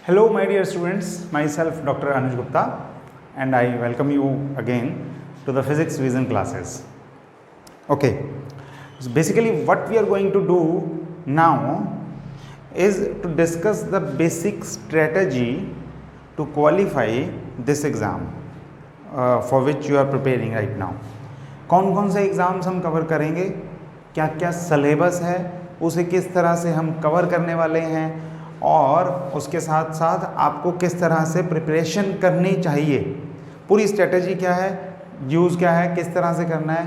Hello, my dear students. Myself, Dr. Anuj Gupta, and I welcome you again to the physics revision classes. Okay, so basically, what we are going to do now is to discuss the basic strategy to qualify this exam for which you are preparing right now. कौन कौन से exams हम cover करेंगे, क्या क्या syllabus है, उसे किस तरह से हम कवर करने वाले हैं और उसके साथ साथ आपको किस तरह से प्रिपरेशन करनी चाहिए, पूरी स्ट्रेटजी क्या है, यूज़ क्या है, किस तरह से करना है,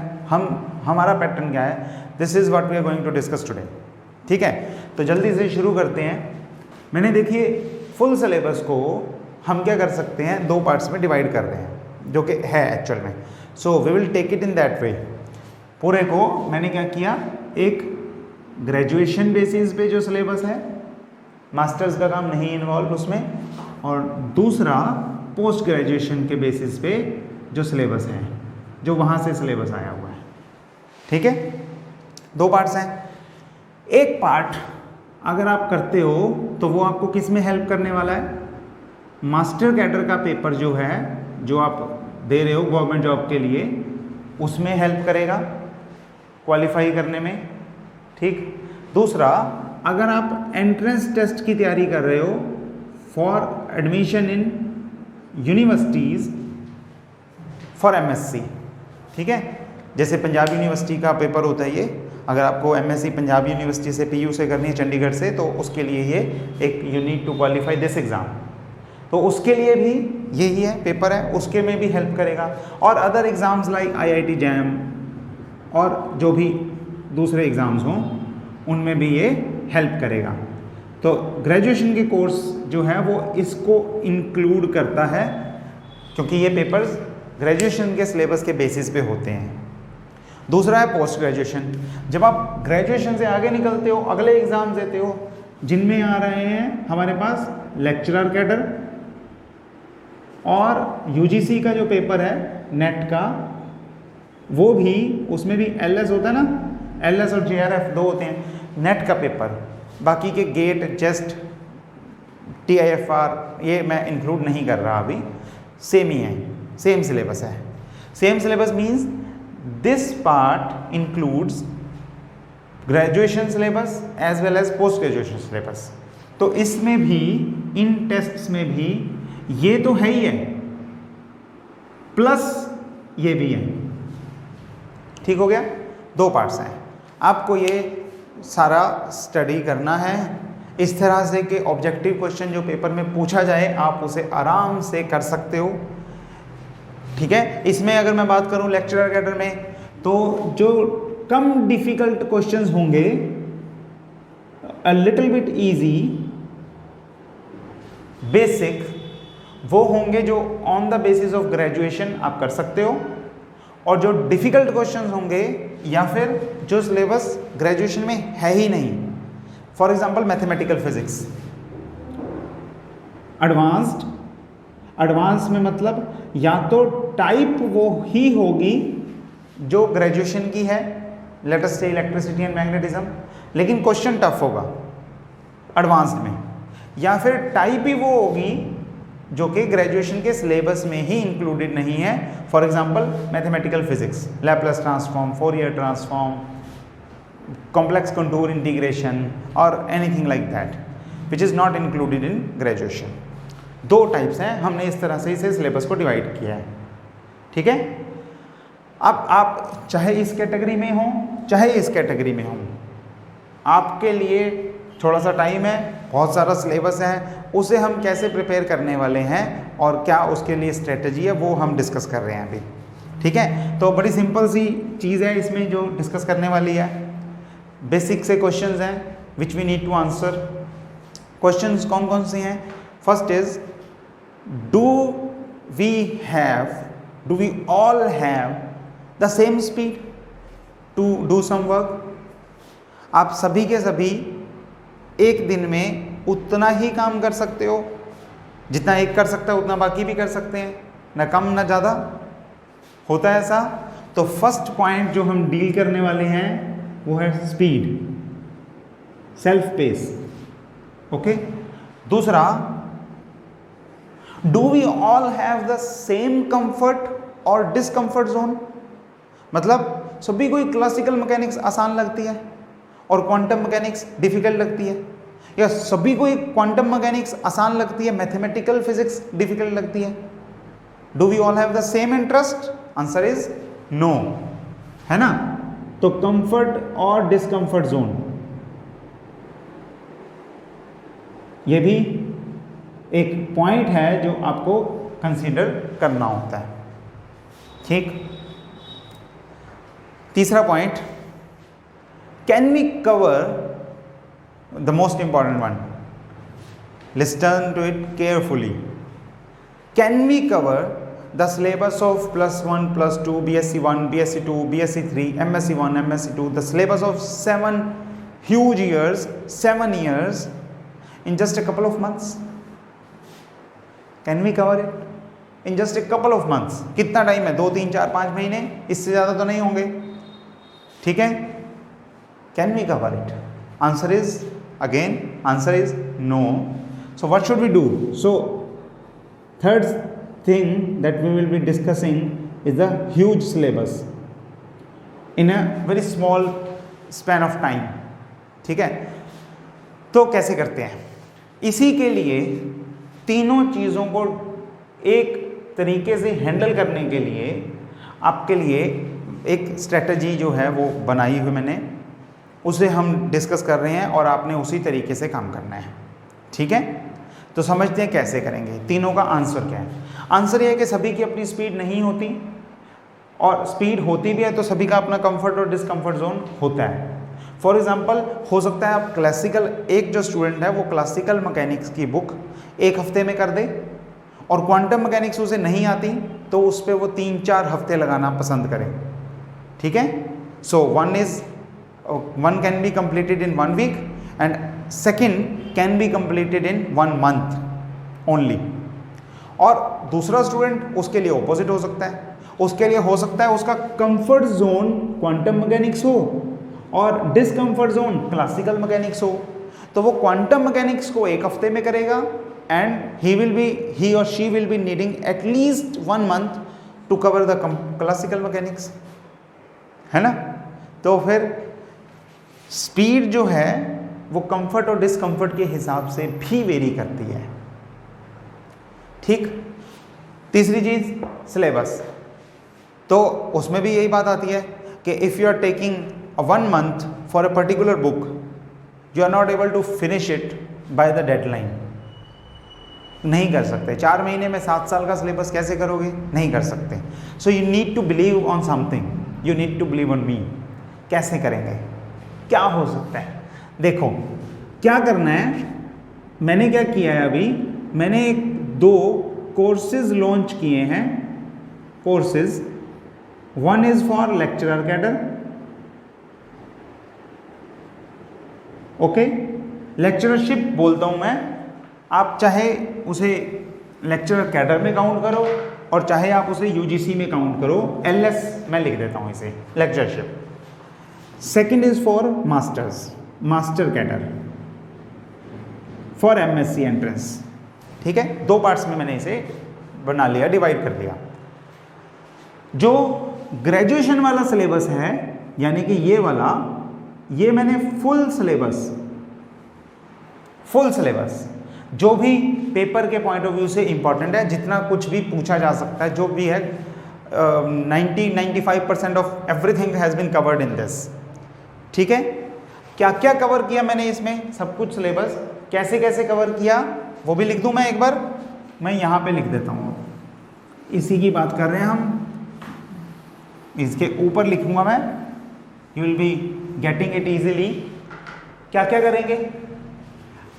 हमारा पैटर्न क्या है, this is what we are going to discuss today. ठीक है, तो जल्दी से शुरू करते हैं. मैंने देखिए फुल सिलेबस को हम क्या कर सकते हैं, दो पार्ट्स में डिवाइड कर रहे हैं जो कि है एक्चुअल में. So we will take it in that way. पूरे को मैंने क्या किया, एक ग्रेजुएशन बेसिस पे जो सिलेबस है, मास्टर्स का काम नहीं इन्वॉल्व उसमें, और दूसरा पोस्ट ग्रेजुएशन के बेसिस पे जो सिलेबस है, जो वहाँ से सिलेबस आया हुआ है. ठीक है, दो पार्ट्स हैं. एक पार्ट अगर आप करते हो तो वो आपको किस में हेल्प करने वाला है, मास्टर कैडर का पेपर जो है, जो आप दे रहे हो गवर्नमेंट जॉब के लिए, उसमें हेल्प करेगा क्वालिफाई करने में. ठीक. दूसरा, अगर आप एंट्रेंस टेस्ट की तैयारी कर रहे हो for admission in universities for MSc, ठीक है, जैसे पंजाब यूनिवर्सिटी का पेपर होता है ये, अगर आपको एमएससी पंजाब यूनिवर्सिटी से पीयू से करनी है, चंडीगढ़ से, तो उसके लिए ये एक you need to qualify this exam, तो उसके लिए भी यही है पेपर है, उसके में भी हेल्प करेगा. और other exams like IIT jam और जो भी दूसरे एग्ज़ाम्स हों उनमें भी ये हेल्प करेगा. तो ग्रेजुएशन के कोर्स जो है वो इसको इंक्लूड करता है, क्योंकि ये पेपर्स ग्रेजुएशन के सिलेबस के बेसिस पे होते हैं. दूसरा है पोस्ट ग्रेजुएशन. जब आप ग्रेजुएशन से आगे निकलते हो, अगले एग्ज़ाम देते हो, जिनमें आ रहे हैं हमारे पास लेक्चरर कैडर, और यूजीसी का जो पेपर है नेट का, वो भी, उसमें भी एलएस होता है ना, एलएस और जेआरएफ दो होते हैं. नेट का पेपर, बाकी के गेट, जेस्ट, टीआईएफआर ये मैं इंक्लूड नहीं कर रहा अभी, सेम ही है, सेम सिलेबस है. Same syllabus means this part includes graduation syllabus as well as post graduation syllabus. तो इसमें भी, इन टेस्ट्स में भी ये तो है ही है, प्लस ये भी है. ठीक हो गया, दो पार्ट्स हैं. आपको ये सारा स्टडी करना है इस तरह से कि ऑब्जेक्टिव क्वेश्चन जो पेपर में पूछा जाए आप उसे आराम से कर सकते हो. ठीक है. इसमें अगर मैं बात करूं लेक्चरर कैडर में, तो जो कम डिफिकल्ट क्वेश्चंस होंगे, a little bit easy, basic, वो होंगे जो on the basis of graduation आप कर सकते हो, और जो डिफिकल्ट क्वेश्चंस होंगे या फिर जो सिलेबस ग्रेजुएशन में है ही नहीं, for example mathematical physics, advance में मतलब या तो टाइप वो ही होगी जो ग्रेजुएशन की है, लेट अस से इलेक्ट्रिसिटी एंड मैग्नेटिज्म, लेकिन क्वेश्चन टफ होगा एडवांस्ड में, या फिर टाइप ही वो होगी जो कि ग्रेजुएशन के सिलेबस में ही इंक्लूडेड नहीं है. For example mathematical physics, Laplace transform, Fourier transform, complex contour integration और anything like that which is not included in graduation. दो टाइप्स हैं, हमने इस तरह से इसे सिलेबस को डिवाइड किया है. ठीक है. अब आप चाहे इस कैटेगरी में हो चाहे इस कैटेगरी में हो, आपके लिए थोड़ा सा टाइम है, बहुत सारा सिलेबस है, उसे हम कैसे प्रिपेयर करने वाले हैं और क्या उसके लिए स्ट्रेटजी है वो हम डिस्कस कर रहे हैं अभी. ठीक है. तो बड़ी सिंपल सी चीज़ है इसमें जो डिस्कस करने वाली है. बेसिक से क्वेश्चंस हैं which we need to answer. Questions कौन कौन से हैं? First is, do we all have the same speed to do some work. आप सभी के सभी एक दिन में उतना ही काम कर सकते हो, जितना एक कर सकता है उतना बाकी भी कर सकते हैं, ना कम ना ज़्यादा. होता है ऐसा? तो फर्स्ट पॉइंट जो हम डील करने वाले हैं वो है स्पीड, सेल्फ पेस. ओके. दूसरा, do we all have the same comfort और डिसकंफर्ट जोन? मतलब सभी को क्लासिकल मैकेनिक्स आसान लगती है और क्वांटम मैकेनिक्स डिफिकल्ट लगती है, या सभी को क्वांटम मैकेनिक्स आसान लगती है, मैथमेटिकल फिजिक्स डिफिकल्ट लगती है? Do we all have the same interest? Answer is no, है ना? तो कंफर्ट और डिस्कंफर्ट जोन, ये भी एक पॉइंट है जो आपको कंसीडर करना होता है, ठीक? तीसरा point, can we cover the most important one, listen to it carefully, can we cover the syllabus of +1 +2 BSc 1 BSc 2 BSc 3 MSc 1 MSc 2, the syllabus of 7 huge years, 7 years in just a couple of months? Can we cover it in just a couple of months? कितना time है? 2 3 4 5 महीने, इससे ज़्यादा तो नहीं होंगे, ठीक है? Can we cover it? Answer is, again, answer is no. So what should we do? So third thing that we will be discussing is the huge syllabus in a very small span of time, ठीक है? तो कैसे करते हैं? इसी के लिए तीनों चीज़ों को एक तरीके से हैंडल करने के लिए आपके लिए एक स्ट्रेटजी जो है वो बनाई हुई मैंने, उसे हम डिस्कस कर रहे हैं और आपने उसी तरीके से काम करना है, ठीक है? तो समझते हैं कैसे करेंगे। तीनों का आंसर क्या है? आंसर ये है कि सभी की अपनी स्पीड नहीं होती, और स्पीड होती भी है तो सभी का अपना कंफर्ट और डिसकंफर्ट जोन होता है। फॉर एग्जांपल, हो सकता है आप क्लासिकल, एक जो स्टूडेंट है वो क्लासिकल मैकेनिक्स की बुक 1 हफ्ते में कर दे, और क्वांटम मैकेनिक्स उसे नहीं आती तो उस पर वो 3-4 हफ्ते लगाना पसंद करें, ठीक है? सो one can be completed in 1 week and second can be completed in 1 month only. और दूसरा स्टूडेंट, उसके लिए ऑपोजिट हो सकता है, उसके लिए हो सकता है उसका कंफर्ट जोन क्वांटम मैकेनिक्स हो और डिसकंफर्ट जोन क्लासिकल मैकेनिक्स हो, तो वो क्वांटम मैकेनिक्स को 1 हफ्ते में करेगा and he or she will be needing at least 1 month to cover the classical mechanics, है ना? तो फिर स्पीड जो है वो कंफर्ट और डिसकंफर्ट के हिसाब से भी वेरी करती है, ठीक? तीसरी चीज सिलेबस, तो उसमें भी यही बात आती है कि if you are taking 1 month for a particular book, you are not able to finish it by the deadline, नहीं कर सकते। 4 महीने में 7 साल का सिलेबस कैसे करोगे? नहीं कर सकते। So you need to believe on something, you need to believe on me. कैसे करेंगे? क्या हो सकता है? देखो क्या करना है, मैंने क्या किया है अभी, मैंने 2 कोर्सेज लॉन्च किए हैं। Courses, one is for lecturer cadre, okay? Lectureship बोलता हूं मैं, आप चाहे उसे लेक्चरर कैडर में काउंट करो और चाहे आप उसे यूजीसी में काउंट करो, एलएस मैं लिख देता हूं इसे, lectureship. Second is for masters, master cadre for MSc entrance, ठीक है? 2 पार्ट्स में मैंने इसे बना लिया, डिवाइड कर दिया। जो ग्रेजुएशन वाला सिलेबस है, यानी कि ये वाला, ये मैंने फुल सिलेबस जो भी पेपर के पॉइंट ऑफ व्यू से इंपॉर्टेंट है, जितना कुछ भी पूछा जा सकता है, जो भी है, 90-95% of everything has been covered in this, ठीक है? क्या क्या कवर किया मैंने इसमें, सब कुछ सिलेबस कैसे कैसे कवर किया वो भी लिख दूं मैं एक बार, मैं यहाँ पे लिख देता हूँ। इसी की बात कर रहे हैं हम, इसके ऊपर लिखूंगा मैं, you will be getting it easily. क्या क्या करेंगे,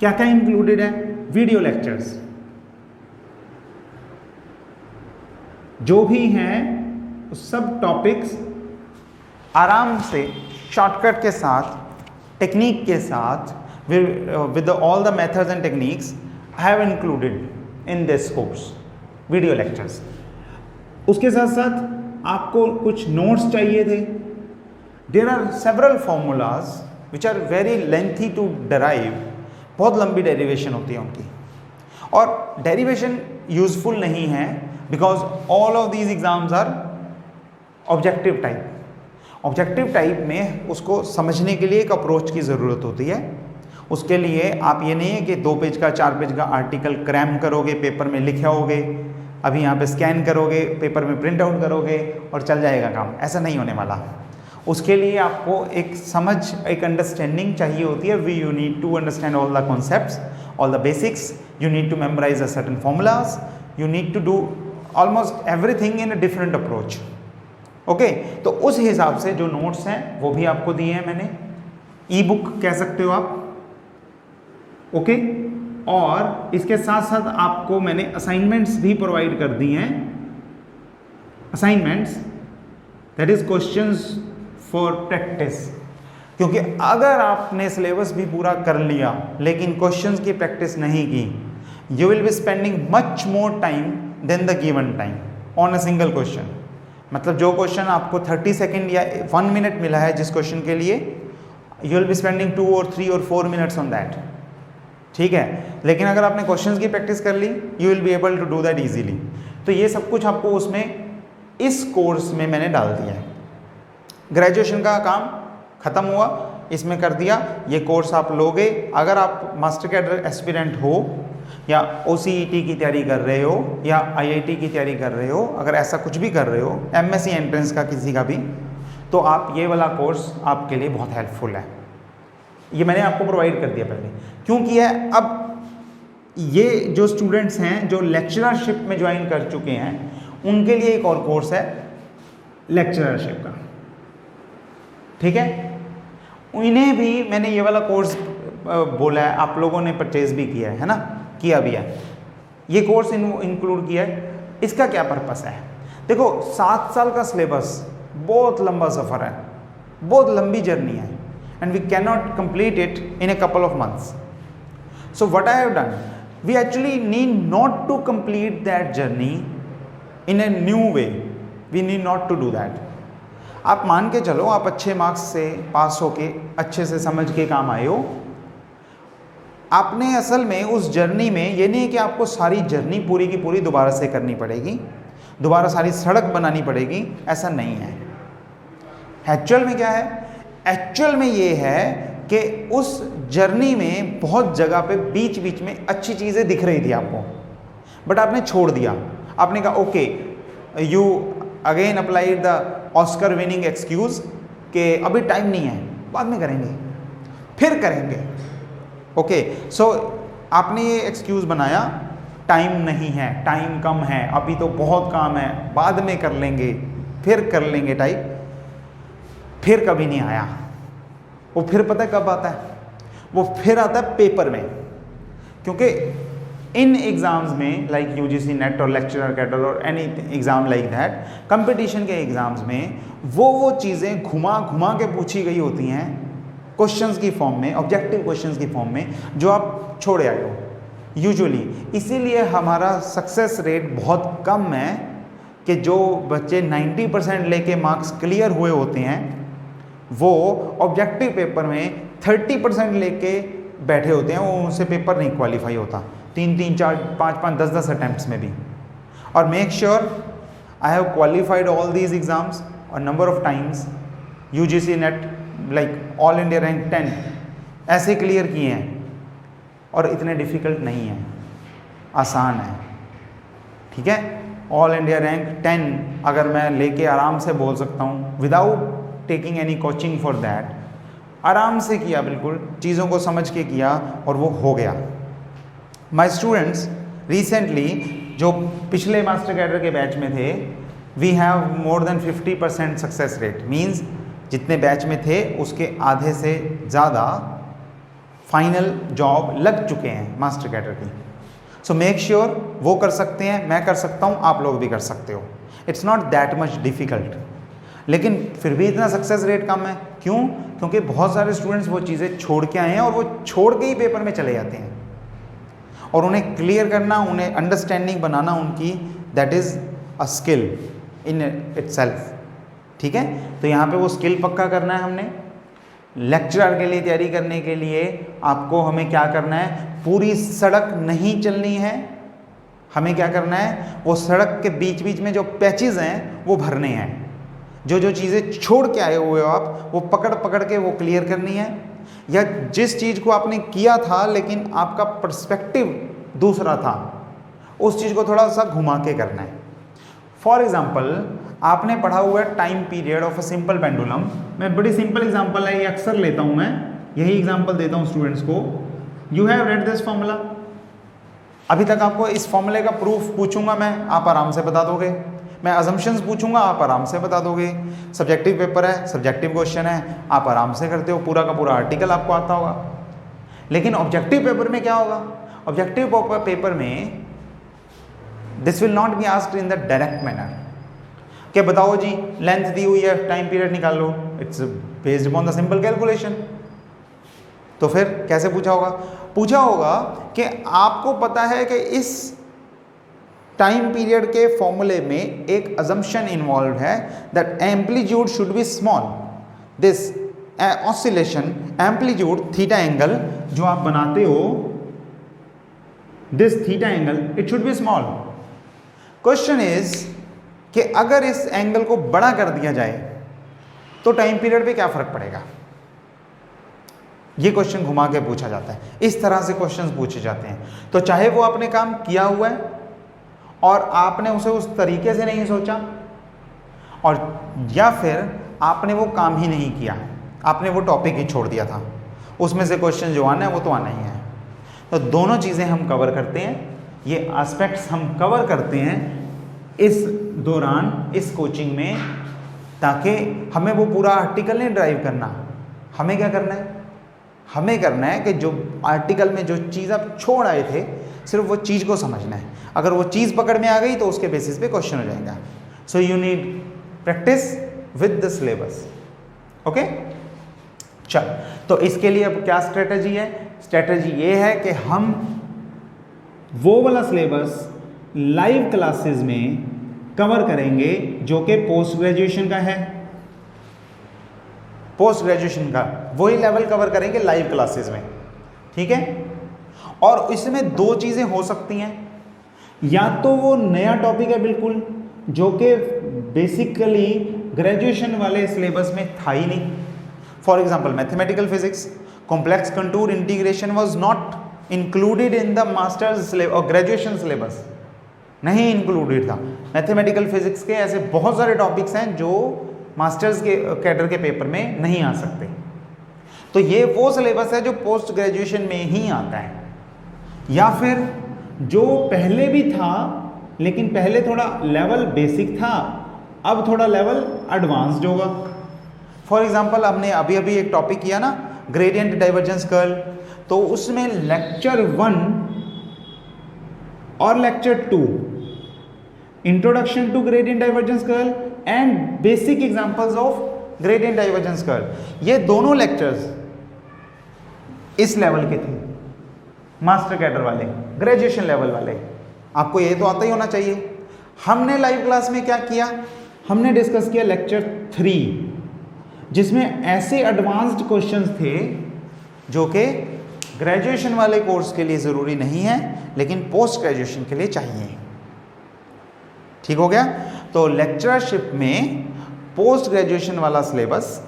क्या क्या इंक्लूडेड है? वीडियो लेक्चर्स जो भी हैं, सब टॉपिक्स आराम से शॉर्टकट के साथ, टेक्निक के साथ, with all the methods and techniques I have included in this course, video lectures. उसके साथ साथ आपको कुछ नोट्स चाहिए थे। There are several formulas which are very lengthy to derive, बहुत लंबी डेरिवेशन होती है उनकी, और डेरिवेशन यूजफुल नहीं है because all of these exams are objective type. Objective type में उसको समझने के लिए एक अप्रोच की ज़रूरत होती है। उसके लिए आप ये नहीं है कि 2 पेज का 4 पेज का आर्टिकल क्रैम करोगे, पेपर में लिखे होगे, अभी यहाँ पे स्कैन करोगे, पेपर में प्रिंट आउट करोगे और चल जाएगा काम, ऐसा नहीं होने वाला। उसके लिए आपको एक समझ, एक अंडरस्टैंडिंग चाहिए होती है। You need to understand all the concepts, all the basics, you need to memorise a certain formulas, you need to do almost everything in a different approach. Okay, तो उस हिसाब से जो नोट्स हैं वो भी आपको दिए हैं मैंने, ई बुक कह सकते हो आप। ओके, और इसके साथ साथ आपको मैंने असाइनमेंट्स भी प्रोवाइड कर दिए हैं। Assignments that is questions for practice, क्योंकि अगर आपने सिलेबस भी पूरा कर लिया लेकिन क्वेश्चंस की प्रैक्टिस नहीं की, you will be spending much more time than the given time on a single question. मतलब जो क्वेश्चन आपको 30 सेकेंड या 1 मिनट मिला है जिस क्वेश्चन के लिए, यू विल बी स्पेंडिंग 2 और 3 और 4 मिनट्स ऑन दैट। ठीक है, लेकिन अगर आपने क्वेश्चंस की प्रैक्टिस कर ली, you will be able to do that easily. तो ये सब कुछ आपको उसमें इस कोर्स में मैंने डाल दिया है। ग्रेजुएशन का काम खत्म हुआ, इसमें कर दिया। ये कोर्स आप लोगे अगर आप मास्टर कैडर एस्पिरेंट हो या OCET की तैयारी कर रहे हो या IIT की तैयारी कर रहे हो, अगर ऐसा कुछ भी कर रहे हो, MSc एंट्रेंस का किसी का भी, तो आप ये वाला कोर्स आपके लिए बहुत हेल्पफुल है। ये मैंने आपको प्रोवाइड कर दिया पहले। क्यों किया है? अब ये जो स्टूडेंट्स हैं जो लेक्चरशिप में ज्वाइन कर चुके हैं, उनके लिए एक और कोर्स है लेक्चरशिप का। ठीक है, उन्हें भी मैंने ये वाला कोर्स बोला है, आप लोगों ने परचेज भी किया है ना, किया भी है। ये कोर्स इंक्लूड किया है। इसका क्या पर्पस है? देखो, 7 साल का सिलेबस बहुत लंबा सफ़र है, बहुत लंबी जर्नी है, and we cannot complete it in a couple of months. So what I have done, we actually need not to complete that journey in a new way. We need not to do that. आप मान के चलो आप अच्छे marks से पास होके अच्छे से समझ के काम आए हो। आपने असल में उस जर्नी में ये नहीं है कि आपको सारी जर्नी पूरी की पूरी दोबारा से करनी पड़ेगी, दोबारा सारी सड़क बनानी पड़ेगी, ऐसा नहीं है। एक्चुअल में क्या है? एक्चुअल में ये है कि उस जर्नी में बहुत जगह पे बीच बीच में अच्छी चीज़ें दिख रही थी आपको, बट आपने छोड़ दिया। आपने कहा okay, you again applied the Oscar winning excuse कि अभी टाइम नहीं है, बाद में करेंगे, फिर करेंगे। ओके, सो आपने ये एक्सक्यूज़ बनाया, टाइम नहीं है, टाइम कम है, अभी तो बहुत काम है, बाद में कर लेंगे, फिर कर लेंगे टाइप। फिर कभी नहीं आया वो। फिर पता है कब आता है? वो फिर आता है पेपर में। क्योंकि इन एग्ज़ाम्स में लाइक UGC नेट और लेक्चरर कैडर और any exam like that, competition के एग्ज़ाम्स में वो चीज़ें घुमा घुमा के पूछी गई होती हैं क्वेश्चंस की फॉर्म में, ऑब्जेक्टिव क्वेश्चंस की फॉर्म में, जो आप छोड़े आए हो यूजुअली। इसीलिए हमारा सक्सेस रेट बहुत कम है कि जो बच्चे 90% लेके मार्क्स क्लियर हुए होते हैं, वो ऑब्जेक्टिव पेपर में 30% लेके बैठे होते हैं, वो उनसे पेपर नहीं क्वालिफाई होता 3, 4, 5, 10 अटैम्प्ट्स में भी। और make sure I have qualified all these exams और number of times. UGC NET like all India rank 10 ऐसे क्लियर किए हैं, और इतने डिफ़िकल्ट नहीं है, आसान है। ठीक है, ऑल इंडिया रैंक 10 अगर मैं लेके आराम से बोल सकता हूँ without taking any coaching for that, आराम से किया, बिल्कुल चीज़ों को समझ के किया और वो हो गया। माय स्टूडेंट्स रिसेंटली जो पिछले मास्टर कैडर के बैच में थे, we have more than 50% success rate. Means जितने बैच में थे उसके आधे से ज़्यादा फाइनल जॉब लग चुके हैं मास्टर कैडर की। सो मेक श्योर वो कर सकते हैं, मैं कर सकता हूँ, आप लोग भी कर सकते हो। It's not that much difficult, लेकिन फिर भी इतना सक्सेस रेट कम है। क्यों? क्योंकि बहुत सारे स्टूडेंट्स वो चीज़ें छोड़ के आए हैं और वो छोड़ के ही पेपर में चले जाते हैं, और उन्हें क्लियर करना, उन्हें अंडरस्टैंडिंग बनाना उनकी, that is a skill in itself. ठीक है, तो यहाँ पे वो स्किल पक्का करना है हमने। लेक्चरर के लिए तैयारी करने के लिए आपको हमें क्या करना है, पूरी सड़क नहीं चलनी है, हमें क्या करना है, वो सड़क के बीच बीच में जो पैचेस हैं वो भरने हैं, जो जो चीज़ें छोड़ के आए हुए हो आप वो पकड़ पकड़ के वो क्लियर करनी है, या जिस चीज़ को आपने किया था लेकिन आपका पर्सपेक्टिव दूसरा था उस चीज़ को थोड़ा सा घुमा के करना है। फॉर एग्जाम्पल आपने पढ़ा हुआ है time period of a simple pendulum. मैं बड़ी सिंपल एग्जांपल है, ये अक्सर लेता हूं, मैं यही एग्जांपल देता हूं स्टूडेंट्स को। You have read this formula, अभी तक आपको इस फॉर्मूले का प्रूफ पूछूंगा मैं, आप आराम से बता दोगे, मैं अजम्पशंस पूछूंगा आप आराम से बता दोगे, सब्जेक्टिव पेपर है, सब्जेक्टिव क्वेश्चन है, आप आराम से करते हो, पूरा का पूरा आर्टिकल आपको आता होगा। लेकिन ऑब्जेक्टिव पेपर में क्या होगा, ऑब्जेक्टिव पेपर में this will not be asked in the direct manner कि बताओ जी लेंथ दी हुई है, टाइम पीरियड निकाल लो, it's based upon the simple calculation. तो फिर कैसे पूछा होगा, पूछा होगा कि आपको पता है कि इस टाइम पीरियड के फॉर्मूले में एक अजम्पशन इन्वॉल्व है that amplitude should be small, this oscillation amplitude theta angle जो आप बनाते हो, this theta angle it should be small. Question is कि अगर इस एंगल को बड़ा कर दिया जाए तो टाइम पीरियड पे क्या फर्क पड़ेगा, ये क्वेश्चन घुमा के पूछा जाता है। इस तरह से क्वेश्चंस पूछे जाते हैं। तो चाहे वो आपने काम किया हुआ है और आपने उसे उस तरीके से नहीं सोचा, और या फिर आपने वो काम ही नहीं किया, आपने वो टॉपिक ही छोड़ दिया था, उसमें से क्वेश्चन जो आना है वो तो आना ही है। तो दोनों चीज़ें हम कवर करते हैं, ये एस्पेक्ट्स हम कवर करते हैं इस दौरान इस कोचिंग में, ताकि हमें वो पूरा आर्टिकल नहीं ड्राइव करना। हमें क्या करना है, हमें करना है कि जो आर्टिकल में जो चीज़ आप छोड़ आए थे सिर्फ वो चीज़ को समझना है। अगर वो चीज़ पकड़ में आ गई तो उसके बेसिस पे क्वेश्चन हो जाएगा। सो you need practice with the syllabus. Okay, चल, तो इसके लिए अब क्या स्ट्रेटजी है, स्ट्रेटजी ये है कि हम वो वाला सिलेबस लाइव क्लासेस में कवर करेंगे जो कि पोस्ट ग्रेजुएशन का है, पोस्ट ग्रेजुएशन का वही लेवल कवर करेंगे लाइव क्लासेस में, ठीक है। और इसमें दो चीज़ें हो सकती हैं, या तो वो नया टॉपिक है बिल्कुल जो कि बेसिकली ग्रेजुएशन वाले सिलेबस में था ही नहीं। For example mathematical physics, complex contour integration was not included in the masters और ग्रेजुएशन सिलेबस, नहीं इंक्लूडेड था। मैथमेटिकल फिजिक्स के ऐसे बहुत सारे टॉपिक्स हैं जो मास्टर्स के कैडर के पेपर में नहीं आ सकते। तो ये वो सिलेबस है जो पोस्ट ग्रेजुएशन में ही आता है, या फिर जो पहले भी था लेकिन पहले थोड़ा लेवल बेसिक था, अब थोड़ा लेवल एडवांस्ड होगा। फॉर एग्जांपल हमने अभी अभी एक टॉपिक किया ना, ग्रेडियंट डाइवर्जेंस कर्ल, तो उसमें लेक्चर 1 और lecture 2 introduction to gradient divergence curl and basic examples of gradient divergence curl, ये दोनों लेक्चर्स इस लेवल के थे, मास्टर कैडर वाले, ग्रेजुएशन लेवल वाले। आपको ये तो आता ही होना चाहिए। हमने लाइव क्लास में क्या किया, हमने डिस्कस किया लेक्चर 3 जिसमें ऐसे एडवांस्ड क्वेश्चंस थे जो कि ग्रेजुएशन वाले कोर्स के लिए ज़रूरी नहीं है लेकिन पोस्ट ग्रेजुएशन के लिए चाहिए। ठीक हो गया। तो लेक्चरशिप में पोस्ट ग्रेजुएशन वाला सिलेबस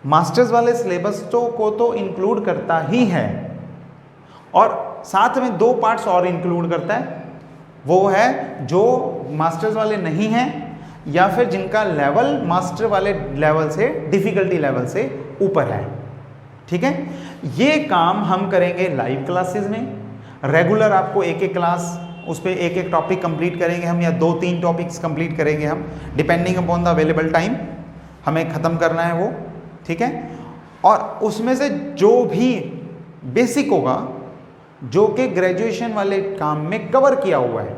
मास्टर्स वाले सिलेबस को तो इंक्लूड करता ही है, और साथ में 2 पार्ट्स और इंक्लूड करता है। वो है जो मास्टर्स वाले नहीं हैं या फिर जिनका लेवल मास्टर वाले लेवल से, डिफ़िकल्टी लेवल से ऊपर है। ठीक है, ये काम हम करेंगे लाइव क्लासेस में। रेगुलर आपको एक एक क्लास, उस पर एक एक टॉपिक कंप्लीट करेंगे हम, या 2-3 टॉपिक्स कंप्लीट करेंगे हम, depending upon the available time हमें ख़त्म करना है वो। ठीक है, और उसमें से जो भी बेसिक होगा जो कि ग्रेजुएशन वाले काम में कवर किया हुआ है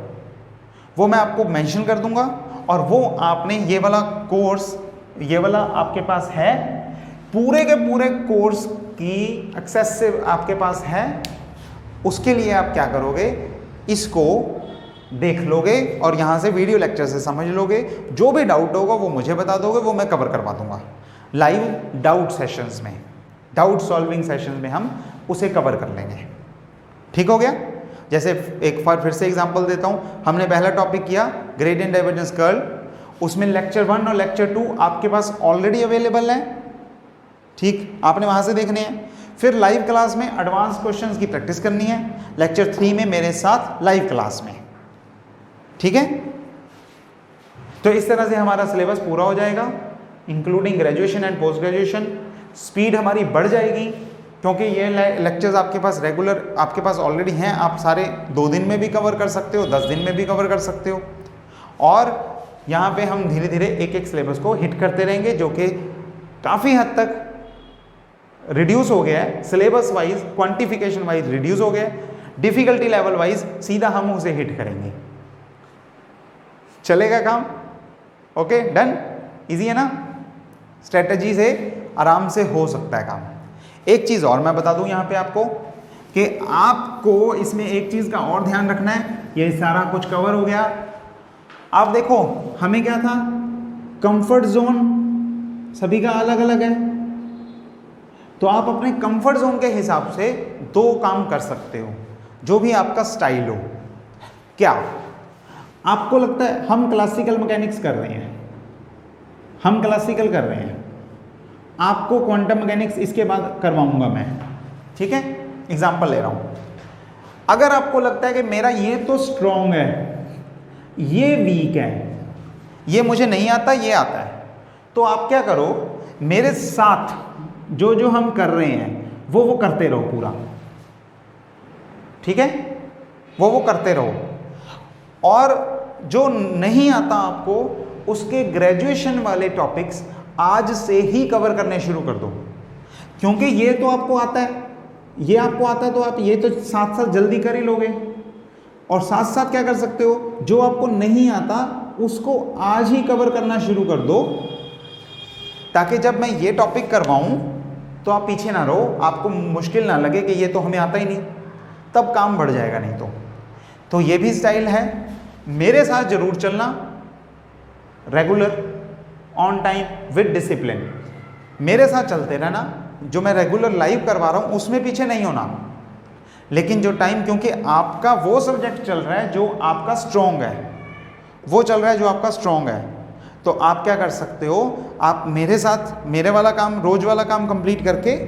वो मैं आपको मेंशन कर दूंगा, और वो आपने ये वाला कोर्स, ये वाला आपके पास है, पूरे के पूरे कोर्स की एक्सेस से आपके पास है। उसके लिए आप क्या करोगे, इसको देख लोगे और यहाँ से वीडियो लेक्चर से समझ लोगे। जो भी डाउट होगा वो मुझे बता दोगे, वो मैं कवर करवा दूंगा लाइव डाउट सेशंस में। डाउट सॉल्विंग सेशन में हम उसे कवर कर लेंगे। ठीक हो गया। जैसे एक बार फिर से एग्जांपल देता हूँ, हमने पहला टॉपिक किया ग्रेडियंट डाइवर्जेंस कर्ल, उसमें लेक्चर 1 और लेक्चर 2 आपके पास ऑलरेडी अवेलेबल है, ठीक, आपने वहाँ से देखने हैं। फिर लाइव क्लास में एडवांस क्वेश्चंस की प्रैक्टिस करनी है, लेक्चर 3 में मेरे साथ लाइव क्लास में, ठीक है। तो इस तरह से हमारा सिलेबस पूरा हो जाएगा, including graduation and post graduation. Speed हमारी बढ़ जाएगी क्योंकि ये लेक्चर्स आपके पास रेगुलर आपके पास ऑलरेडी हैं, आप सारे 2 दिन में भी कवर कर सकते हो, 10 दिन में भी कवर कर सकते हो। और यहाँ पे हम धीरे धीरे एक एक सिलेबस को हिट करते रहेंगे, जो कि काफ़ी हद तक रिड्यूस हो गया है, syllabus wise quantification wise reduce हो गया है, डिफिकल्टी लेवल वाइज सीधा हम उसे हिट करेंगे। चलेगा काम? ओके, डन, इजी है ना। स्ट्रेटजी से आराम से हो सकता है काम। एक चीज़ और मैं बता दूं यहाँ पे आपको कि आपको इसमें एक चीज़ का और ध्यान रखना है। ये सारा कुछ कवर हो गया। आप देखो, हमें क्या था, कंफर्ट जोन सभी का अलग अलग है, तो आप अपने कंफर्ट जोन के हिसाब से 2 काम कर सकते हो, जो भी आपका स्टाइल हो। क्या आपको लगता है हम क्लासिकल मैकेनिक्स कर रहे हैं, हम क्लासिकल कर रहे हैं, आपको क्वांटम मैकेनिक्स इसके बाद करवाऊंगा मैं, ठीक है, एग्जांपल ले रहा हूं। अगर आपको लगता है कि मेरा ये तो स्ट्रॉन्ग है, ये वीक है, ये मुझे नहीं आता, ये आता है, तो आप क्या करो, मेरे साथ जो जो हम कर रहे हैं वो करते रहो पूरा, ठीक है, वो करते रहो। और जो नहीं आता आपको, उसके ग्रेजुएशन वाले टॉपिक्स आज से ही कवर करने शुरू कर दो, क्योंकि ये तो आपको आता है, ये आपको आता है, तो आप ये तो साथ साथ जल्दी कर ही लोगे। और साथ साथ क्या कर सकते हो, जो आपको नहीं आता उसको आज ही कवर करना शुरू कर दो, ताकि जब मैं ये टॉपिक करवाऊं तो आप पीछे ना रहो, आपको मुश्किल ना लगे कि ये तो हमें आता ही नहीं, तब काम बढ़ जाएगा। नहीं तो ये भी स्टाइल है। मेरे साथ जरूर चलना, regular, on time, with discipline, मेरे साथ चलते रहना। जो मैं रेगुलर लाइव करवा रहा हूँ उसमें पीछे नहीं होना, लेकिन जो टाइम, क्योंकि आपका वो सब्जेक्ट चल रहा है जो आपका स्ट्रॉन्ग है, वो चल रहा है जो आपका स्ट्रॉन्ग है, तो आप क्या कर सकते हो, आप मेरे साथ मेरे वाला काम, रोज वाला काम कंप्लीट करके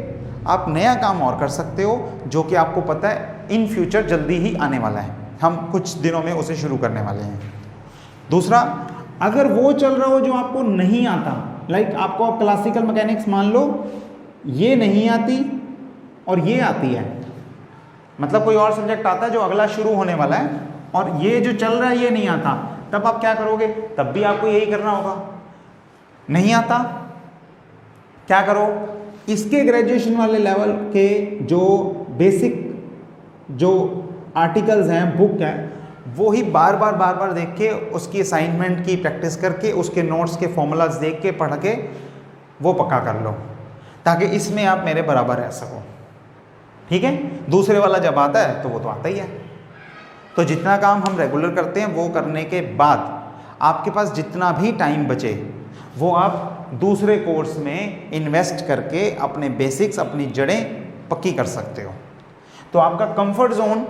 आप नया काम और कर सकते हो, जो कि आपको पता है इन फ्यूचर जल्दी ही आने वाला है, हम कुछ दिनों में उसे शुरू करने वाले हैं। दूसरा, अगर वो चल रहा हो जो आपको नहीं आता, लाइक आपको आप क्लासिकल मैकेनिक्स मान लो, ये नहीं आती और ये आती है, मतलब कोई और सब्जेक्ट आता है जो अगला शुरू होने वाला है, और ये जो चल रहा है ये नहीं आता, तब आप क्या करोगे, तब भी आपको यही करना होगा। नहीं आता, क्या करो, इसके ग्रेजुएशन वाले लेवल के जो बेसिक जो आर्टिकल्स हैं, बुक है, वो ही बार बार देख के, उसकी असाइनमेंट की प्रैक्टिस करके, उसके नोट्स के फॉर्मूलाज देख के, पढ़ के वो पक्का कर लो, ताकि इसमें आप मेरे बराबर रह सको, ठीक है। दूसरे वाला जब आता है तो वो तो आता ही है। तो जितना काम हम रेगुलर करते हैं वो करने के बाद आपके पास जितना भी टाइम बचे, वो आप दूसरे कोर्स में इन्वेस्ट करके अपने बेसिक्स, अपनी जड़ें पक्की कर सकते हो। तो आपका कंफर्ट जोन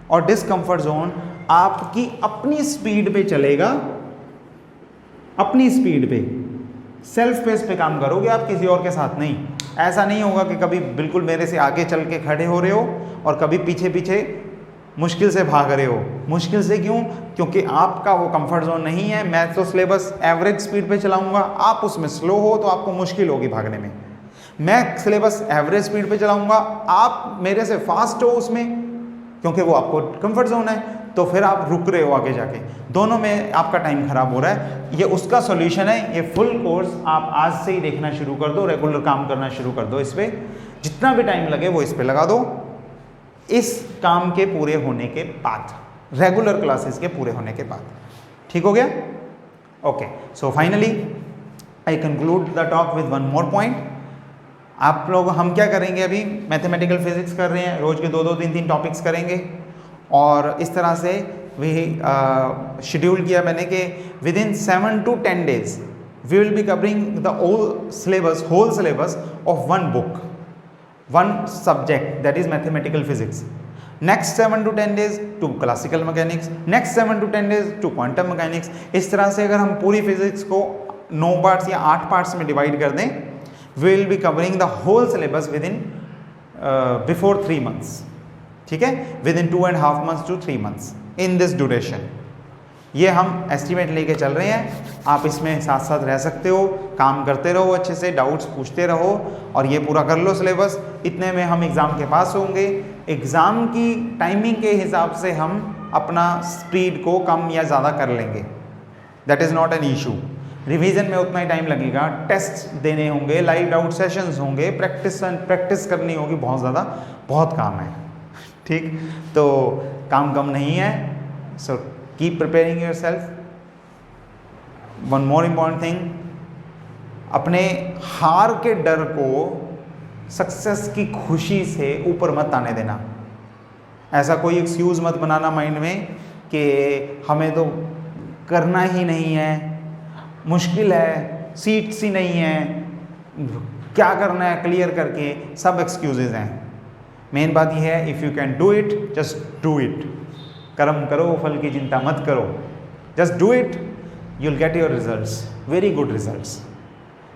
और डिसकंफर्ट जोन आपकी अपनी स्पीड पे चलेगा, अपनी स्पीड पे, सेल्फ पेस पे काम करोगे आप, किसी और के साथ नहीं। ऐसा नहीं होगा कि कभी बिल्कुल मेरे से आगे चल के खड़े हो रहे हो और कभी पीछे पीछे मुश्किल से भाग रहे हो। मुश्किल से क्यों? क्योंकि आपका वो कंफर्ट जोन नहीं है। मैं तो सिलेबस एवरेज स्पीड पे चलाऊंगा, आप उसमें स्लो हो तो आपको मुश्किल होगी भागने में। मैं सिलेबस एवरेज स्पीड पे चलाऊंगा, आप मेरे से फास्ट हो उसमें, क्योंकि वो आपको कंफर्ट जोन है, तो फिर आप रुक रहे हो आगे जाके, दोनों में आपका टाइम खराब हो रहा है। ये उसका सॉल्यूशन है। ये फुल कोर्स आप आज से ही देखना शुरू कर दो, रेगुलर काम करना शुरू कर दो। इस पर जितना भी टाइम लगे वो इस पर लगा दो। इस काम के पूरे होने के बाद, रेगुलर क्लासेस के पूरे होने के बाद, ठीक हो गया? Okay, so finally I conclude the talk with one more point. आप लोग, हम क्या करेंगे, अभी मैथमेटिकल फिजिक्स कर रहे हैं, रोज के 2-2, 3-3 टॉपिक्स करेंगे, और इस तरह से भी शेड्यूल किया मैंने कि within 7 to 10 days we will be covering the whole syllabus of one book. one subject, that is mathematical physics. Next 7 to 10 days to classical mechanics, next 7 to 10 days to quantum mechanics. इस तरह से अगर हम पूरी physics को 9 parts या 8 parts में divide कर दें, we will be covering the whole syllabus within before 3 months. ठीक है, within 2.5 months to 3 months in this duration. ये हम एस्टिमेट लेके चल रहे हैं, आप इसमें साथ साथ रह सकते हो, काम करते रहो, अच्छे से डाउट्स पूछते रहो और ये पूरा कर लो सिलेबस। इतने में हम एग्ज़ाम के पास होंगे। एग्ज़ाम की टाइमिंग के हिसाब से हम अपना स्पीड को कम या ज़्यादा कर लेंगे, that is not an issue. Revision में उतना ही टाइम लगेगा, टेस्ट देने होंगे, लाइव डाउट सेशंस होंगे, प्रैक्टिस करनी होगी, बहुत ज़्यादा बहुत काम है। ठीक, तो काम कम नहीं है। So keep preparing your self. One more important thing, अपने हार के डर को सक्सेस की खुशी से ऊपर मत आने देना। ऐसा कोई एक्सक्यूज़ मत बनाना माइंड में कि हमें तो करना ही नहीं है, मुश्किल है, सीट्स ही नहीं है, क्या करना है क्लियर करके, सब एक्सक्यूजेज हैं। मेन बात यह है, if you can do it just do it. कर्म करो, फल की चिंता मत करो, just do it, you will get your results, very good results.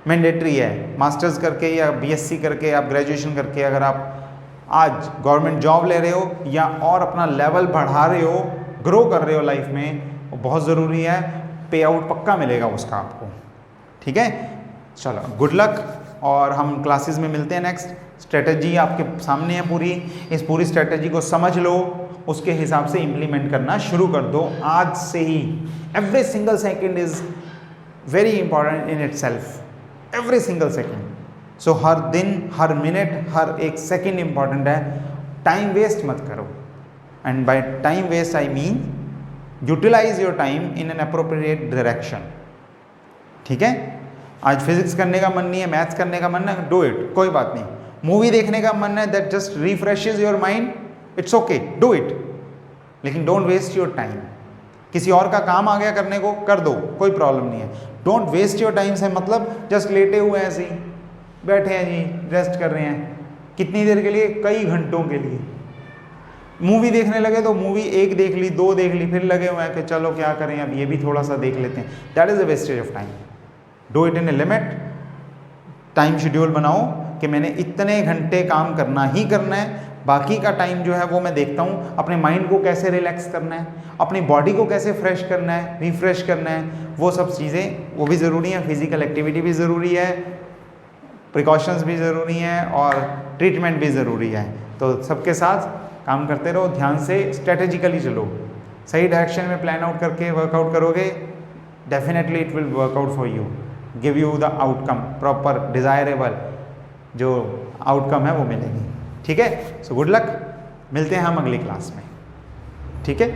Mandatory है, मास्टर्स करके या बीएससी करके, आप ग्रेजुएशन करके अगर आप आज गवर्नमेंट जॉब ले रहे हो या और अपना लेवल बढ़ा रहे हो, ग्रो कर रहे हो लाइफ में, वो बहुत ज़रूरी है। पे आउट पक्का मिलेगा उसका आपको। ठीक है, चलो गुड लक, और हम क्लासेस में मिलते हैं नेक्स्ट। स्ट्रेटजी आपके सामने है पूरी, इस पूरी स्ट्रेटजी को समझ लो, उसके हिसाब से इम्प्लीमेंट करना शुरू कर दो आज से ही। Every single second is very important in itself, every single second. So हर दिन, हर मिनट, हर एक सेकेंड इंपॉर्टेंट है। टाइम वेस्ट मत करो, and by time waste I mean utilize your time in an appropriate direction. ठीक है, आज फिजिक्स करने का मन नहीं है, मैथ्स करने का मन है, डू इट, कोई बात नहीं। मूवी देखने का मन है, that just refreshes your mind, it's okay, do it, लेकिन डोंट वेस्ट योर टाइम। किसी और का काम आ गया करने को, कर दो, कोई प्रॉब्लम नहीं है। डोंट वेस्ट योर टाइम से मतलब जस्ट लेटे हुए हैं, ऐसे ही बैठे हैं जी, रेस्ट कर रहे हैं, कितनी देर के लिए, कई घंटों के लिए। मूवी देखने लगे तो मूवी एक देख ली, दो देख ली, फिर लगे हुए हैं कि चलो क्या करें, अब ये भी थोड़ा सा देख लेते हैं। That is a wastage of time. Do it in a limit. Time schedule बनाओ कि मैंने इतने घंटे काम करना ही करना है, बाकी का टाइम जो है वो मैं देखता हूँ अपने माइंड को कैसे रिलैक्स करना है, अपनी बॉडी को कैसे फ्रेश करना है, रिफ्रेश करना है, वो सब चीज़ें वो भी ज़रूरी हैं। फिजिकल एक्टिविटी भी ज़रूरी है, प्रिकॉशंस भी ज़रूरी हैं, और ट्रीटमेंट भी ज़रूरी है। तो सबके साथ काम करते रहो, ध्यान से स्ट्रेटेजिकली चलो, सही डायरेक्शन में प्लान आउट करके वर्कआउट करोगे, definitely it will work out for you, give you the outcome, proper desirable जो आउटकम है वो मिलेगी। ठीक है, सो गुड लक, मिलते हैं हम अगली क्लास में। ठीक है।